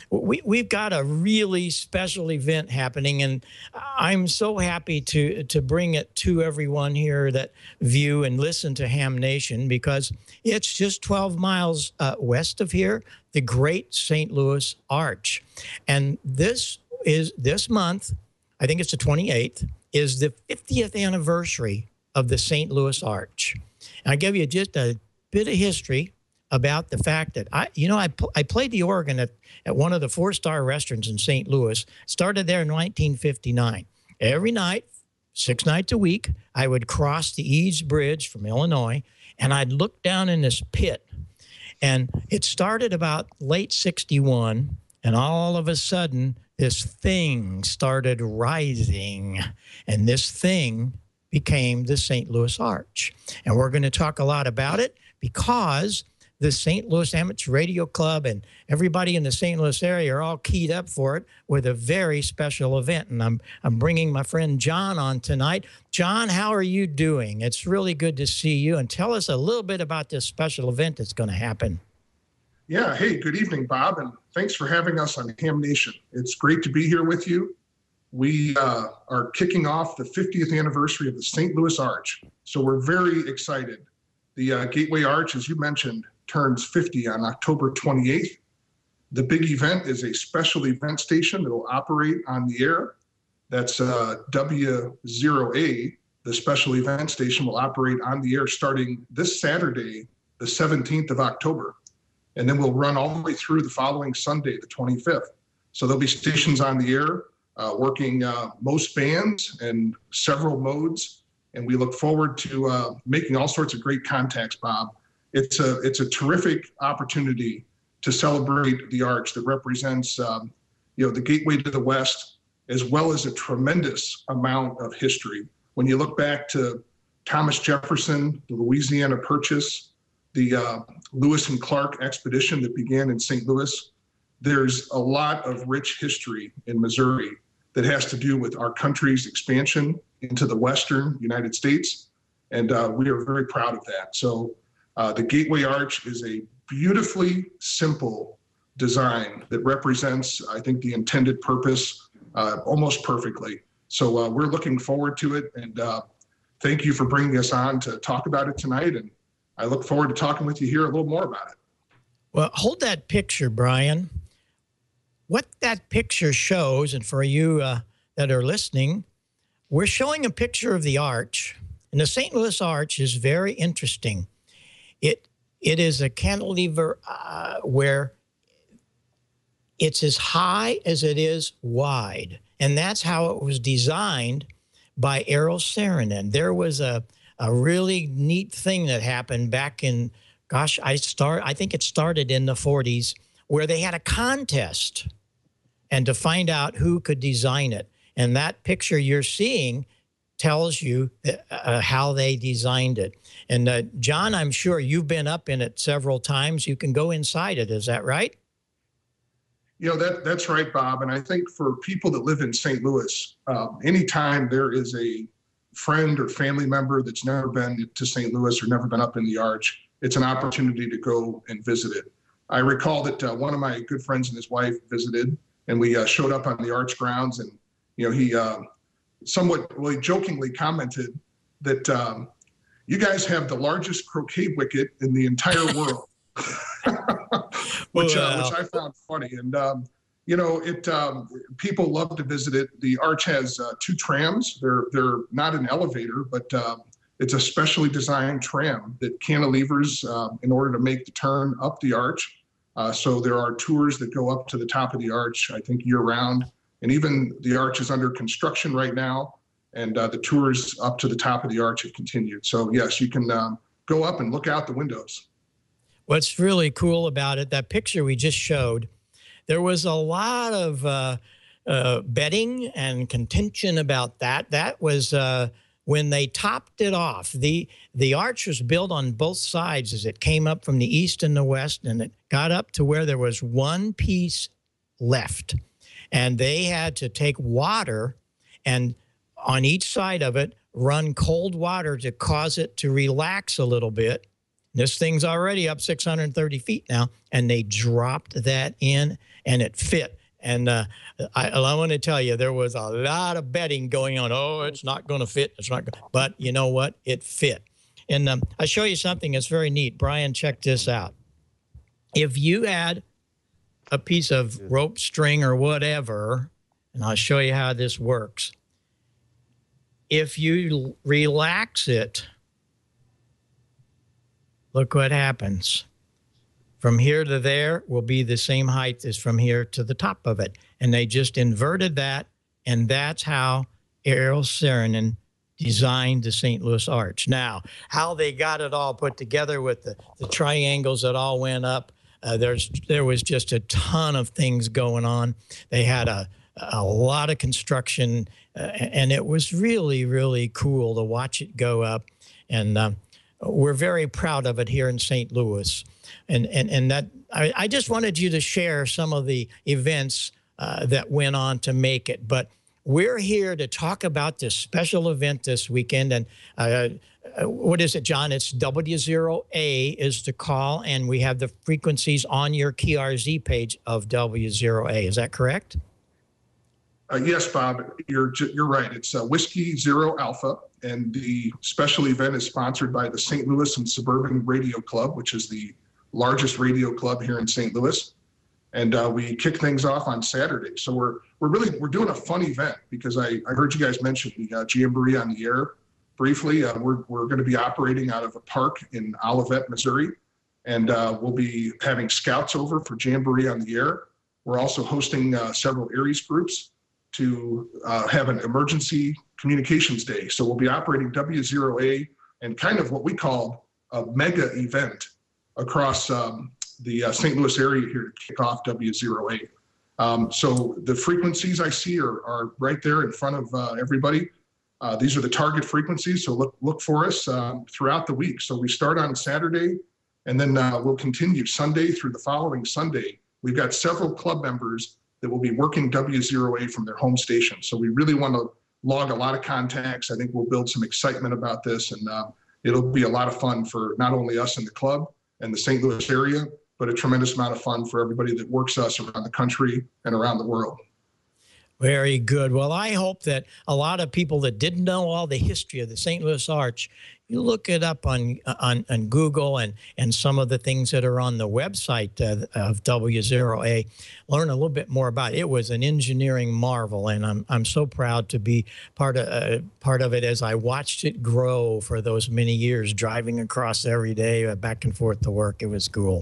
We've got a really special event happening, and I'm so happy to bring it to everyone here that view and listen to Ham Nation, because it's just 12 miles west of here, the Great St. Louis Arch. And this month, I think it's the 28th, is the 50th anniversary of the St. Louis Arch. And I'll give you just a bit of history about the fact that I played the organ at one of the four-star restaurants in St. Louis. Started there in 1959. Every night, 6 nights a week, I would cross the Eads Bridge from Illinois, and I'd look down in this pit. And it started about late 61, and all of a sudden, this thing started rising, and this thing became the St. Louis Arch. And we're going to talk a lot about it because the St. Louis Amateur Radio Club and everybody in the St. Louis area are all keyed up for it with a very special event. And I'm bringing my friend John on tonight. John, how are you doing? It's really good to see you. And tell us a little bit about this special event that's going to happen. Yeah. Hey, good evening, Bob. And thanks for having us on Ham Nation. It's great to be here with you. We are kicking off the 50th anniversary of the St. Louis Arch. So we're very excited. The Gateway Arch, as you mentioned, turns 50 on October 28th. The big event is a special event station that will operate on the air. That's W0A. The special event station will operate on the air starting this Saturday, the 17th of October. And then we'll run all the way through the following Sunday, the 25th. So there'll be stations on the air working most bands and several modes. And we look forward to making all sorts of great contacts, Bob. It's a terrific opportunity to celebrate the Arch that represents, the gateway to the West, as well as a tremendous amount of history. When you look back to Thomas Jefferson, the Louisiana Purchase, the Lewis and Clark expedition that began in St. Louis, there's a lot of rich history in Missouri that has to do with our country's expansion into the Western United States. And we are very proud of that. So the Gateway Arch is a beautifully simple design that represents, I think, the intended purpose almost perfectly. So we're looking forward to it. And thank you for bringing us on to talk about it tonight. And I look forward to talking with you here a little more about it. Well, hold that picture, Brian. What that picture shows, and for you that are listening, we're showing a picture of the Arch. And the St. Louis Arch is very interesting. It is a cantilever where it's as high as it is wide. And that's how it was designed by Errol Saarinen. There was a really neat thing that happened back in, gosh, I think it started in the 40s, where they had a contest and to find out who could design it. And that picture you're seeing tells you how they designed it. And John, I'm sure you've been up in it several times. You can go inside it. Is that right? That's right, Bob. And I think for people that live in St. Louis, anytime there is a friend or family member that's never been to St. Louis or never been up in the Arch, it's an opportunity to go and visit it. I recall that one of my good friends and his wife visited, and we showed up on the Arch grounds, and he somewhat really jokingly commented that you guys have the largest croquet wicket in the entire world, which I found funny. And people love to visit it. The Arch has 2 trams. They're not an elevator, but it's a specially designed tram that cantilevers in order to make the turn up the Arch. So there are tours that go up to the top of the Arch, I think, year round. And even the Arch is under construction right now. And the tours up to the top of the Arch have continued. So, yes, you can go up and look out the windows. What's really cool about it, that picture we just showed, there was a lot of betting and contention about that. That was when they topped it off. The Arch was built on both sides as it came up from the east and the west, and it got up to where there was one piece left. And they had to take water and on each side of it run cold water to cause it to relax a little bit. This thing's already up 630 feet now, and they dropped that in, and it fit. And I want to tell you, there was a lot of betting going on. Oh, it's not going to fit. It's not. But you know what? It fit. And I'll show you something that's very neat. Brian, check this out. If you had a piece of rope, string, or whatever, and I'll show you how this works. If you relax it, look what happens. From here to there will be the same height as from here to the top of it. And they just inverted that, and that's how Errol Saarinen designed the St. Louis Arch. Now, how they got it all put together with the triangles that all went up, there was just a ton of things going on. They had a lot of construction, and it was really, really cool to watch it go up. And we're very proud of it here in St. Louis. And that I just wanted you to share some of the events that went on to make it. But we're here to talk about this special event this weekend. And what is it, John? It's W0A is the call, and we have the frequencies on your KRZ page of W0A. Is that correct? Yes, Bob, you're right. It's Whiskey Zero Alpha, and the special event is sponsored by the St. Louis and Suburban Radio Club, which is the largest radio club here in St. Louis. And we kick things off on Saturday. So we're doing a fun event, because I heard you guys mention the Jamboree on the Air briefly. We're going to be operating out of a park in Olivet, Missouri, and we'll be having scouts over for Jamboree on the Air. We're also hosting several Aries groups to have an emergency communications day. So we'll be operating W0A and kind of what we call a mega event across the St. Louis area here to kick off W0A. So the frequencies I see are right there in front of everybody. These are the target frequencies, so look for us throughout the week. So we start on Saturday, and then we'll continue Sunday through the following Sunday. We've got several club members that will be working W0A from their home station. So we really want to log a lot of contacts. I think we'll build some excitement about this, and it'll be a lot of fun for not only us in the club and the St. Louis area, but a tremendous amount of fun for everybody that works us around the country and around the world. Very good. Well, I hope that a lot of people that didn't know all the history of the St. Louis Arch, you look it up on Google and some of the things that are on the website of W0A, learn a little bit more about it. It was an engineering marvel, and I'm so proud to be part of it as I watched it grow for those many years, driving across every day back and forth to work. It was cool.